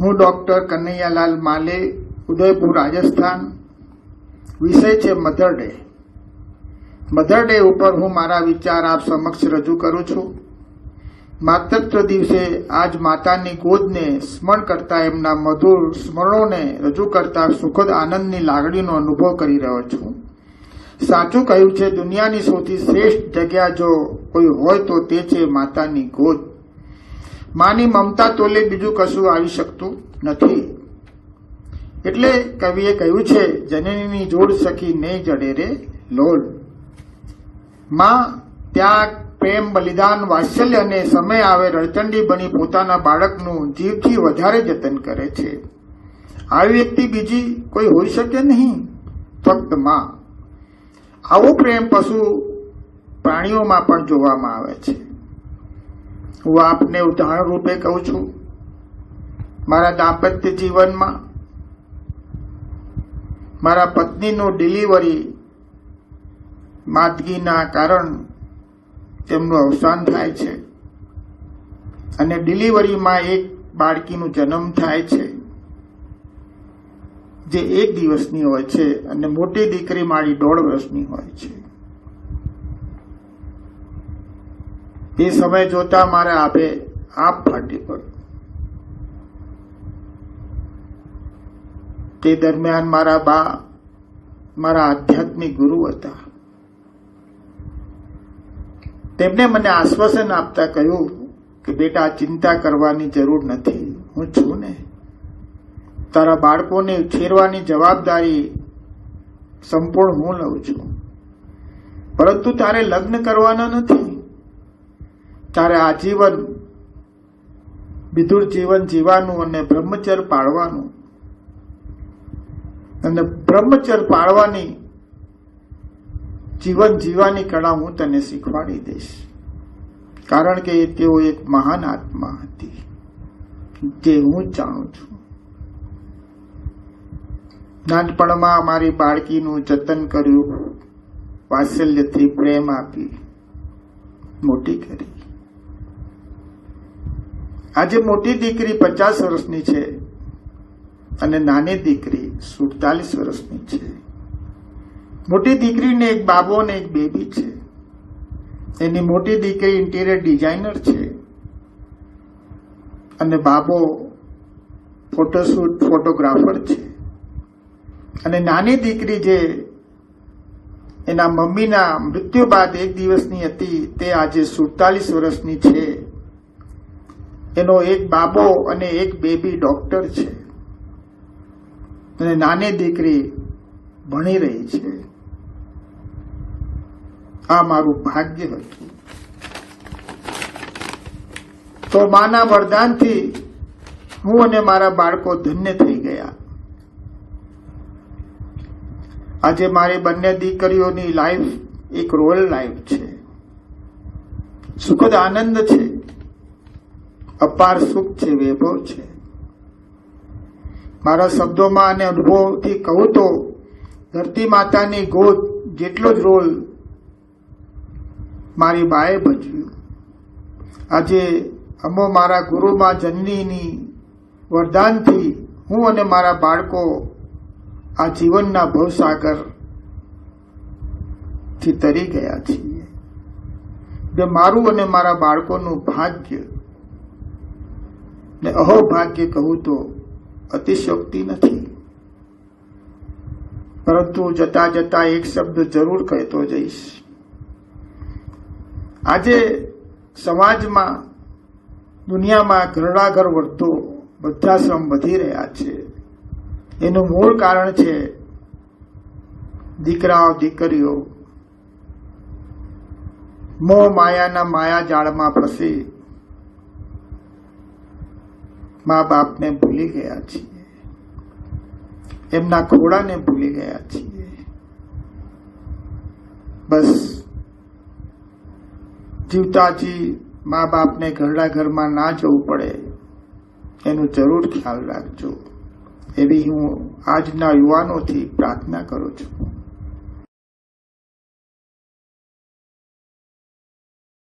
હું ડોક્ટર કનૈયાલાલ માલે, ઉદયપુર, રાજસ્થાન. વિષય છે મધર ડે. મધર ડે ઉપર હું મારા વિચાર આપ સમક્ષ રજૂ કરું છું. માતૃત્વ દિવસે આજ માતાની ગોદને સ્મરણ કરતા, એમના મધુર સ્મરણોને રજૂ કરતા સુખદ આનંદની લાગણીનો અનુભવ કરી રહ્યો છું. સાચું કહ્યું છે, દુનિયાની સૌથી શ્રેષ્ઠ જગ્યા જો કોઈ હોય તો તે છે માતાની ગોદ. માની મમતા તોલે બીજું કશું આવી શકતું નથી. એટલે કવિએ કહ્યું છે, જનનીની જોડ સખી નહીં જડે રે લોલ. માં ત્યાગ, પ્રેમ, બલિદાન, વાત્સલ્ય અને સમય આવે રણચંડી બની પોતાના બાળકનું જીવથી વધારે જતન કરે છે. આવી વ્યક્તિ બીજી કોઈ હોઈ શકે નહીં, ફક્ત માં. આવો પ્રેમ પશુ પ્રાણીઓમાં પણ જોવામાં આવે છે. હું આપને ઉદાહરણ રૂપે કહું છું. મારા દાંપત્ય જીવનમાં મારા પત્નીનું ડિલિવરી માંદગીના કારણ તેમનું અવસાન થાય છે અને ડિલિવરીમાં એક બાળકીનું જન્મ થાય છે જે 1 દિવસની હોય છે અને મોટી દીકરી મારી 1.5 વર્ષની હોય છે. એ સમય જોતા મારે આપ ફાટી પડ્યું. તે દરમિયાન મારા બા મારા આધ્યાત્મિક ગુરુ હતા. તેમણે મને આશ્વાસન આપતા કહ્યું કે બેટા, ચિંતા કરવાની જરૂર નથી, હું છું ને. તારા બાળકોને ઉછેરવાની જવાબદારી સંપૂર્ણ હું લઉં છું. પરંતુ તારે લગ્ન કરવાના નથી. તારે આજીવન વિધુર જીવન જીવવાનું અને બ્રહ્મચર્ય પાળવાનું. અને બ્રહ્મચર્ય પાળવાની, જીવન જીવવાની કળા હું તને શીખવાડી દઈશ. કારણ કે તેઓ એક મહાન આત્મા હતી, જે હું જાણું છું. નાનપણમાં મારી બાળકીનું જતન કર્યું, વાત્સલ્યથી પ્રેમ આપી મોટી કરી. આજે મોટી દીકરી 50 વર્ષની છે અને નાની દીકરી 47 વર્ષની છે. મોટી દીકરીને એક બાબો અને એક બેબી છે. એની મોટી દીકરી ઇન્ટિરિયર ડિઝાઇનર છે અને બાબો ફોટોગ્રાફર છે. અને નાની દીકરી જે એના મમ્મીના મૃત્યુ બાદ 1 દિવસની હતી, તે આજે 47 વર્ષની છે. એનો એક બાબો અને એક બેબી ડોક્ટર છે અને નાની દીકરી ભણી રહી છે. આ મારું ભાગ્ય હતું. તો માના વરદાનથી હું અને મારા બાળકો ધન્ય થઈ ગયા. આજે મારી બંને દીકરીઓની લાઈફ એક રોયલ લાઈફ છે. સુખદ આનંદ છે, અપાર સુખ છે, વૈભવ છે. મારા શબ્દોમાં અને અનુભવથી કહું તો ધરતી માતાની ગોદ જેટલો જ રોલ મારી બાએ ભજવ્યું. આજે અમો મારા ગુરુમાં જનનીની વરદાનથી હું અને મારા બાળકો આ જીવનના ભવસાગરથી તરી ગયા છીએ. જે મારું અને મારા બાળકોનું ભાગ્ય ને અહોભાગ્ય કહું તો અતિશયોક્તિ નથી. પરંતુ જતા જતા એક શબ્દ જરૂર કહેતો જઈશ. આજે સમાજમાં, દુનિયામાં ઘરડાઘર વર્તો વૃદ્ધાશ્રમ વધી રહ્યા છે. એનું મૂળ કારણ છે દીકરાઓ દીકરીઓ મોહ માયાના માયાજાળમાં ફસી મા બાપને ભૂલી ગયા છીએ, એમના ખોળાને ભૂલી ગયા છીએ. બસ જીવતાજી મા બાપને ઘરડા ઘરમાં ના જવું પડે એનું જરૂર ખ્યાલ રાખજો. એવી હું આજના યુવાનોથી પ્રાર્થના કરું છું.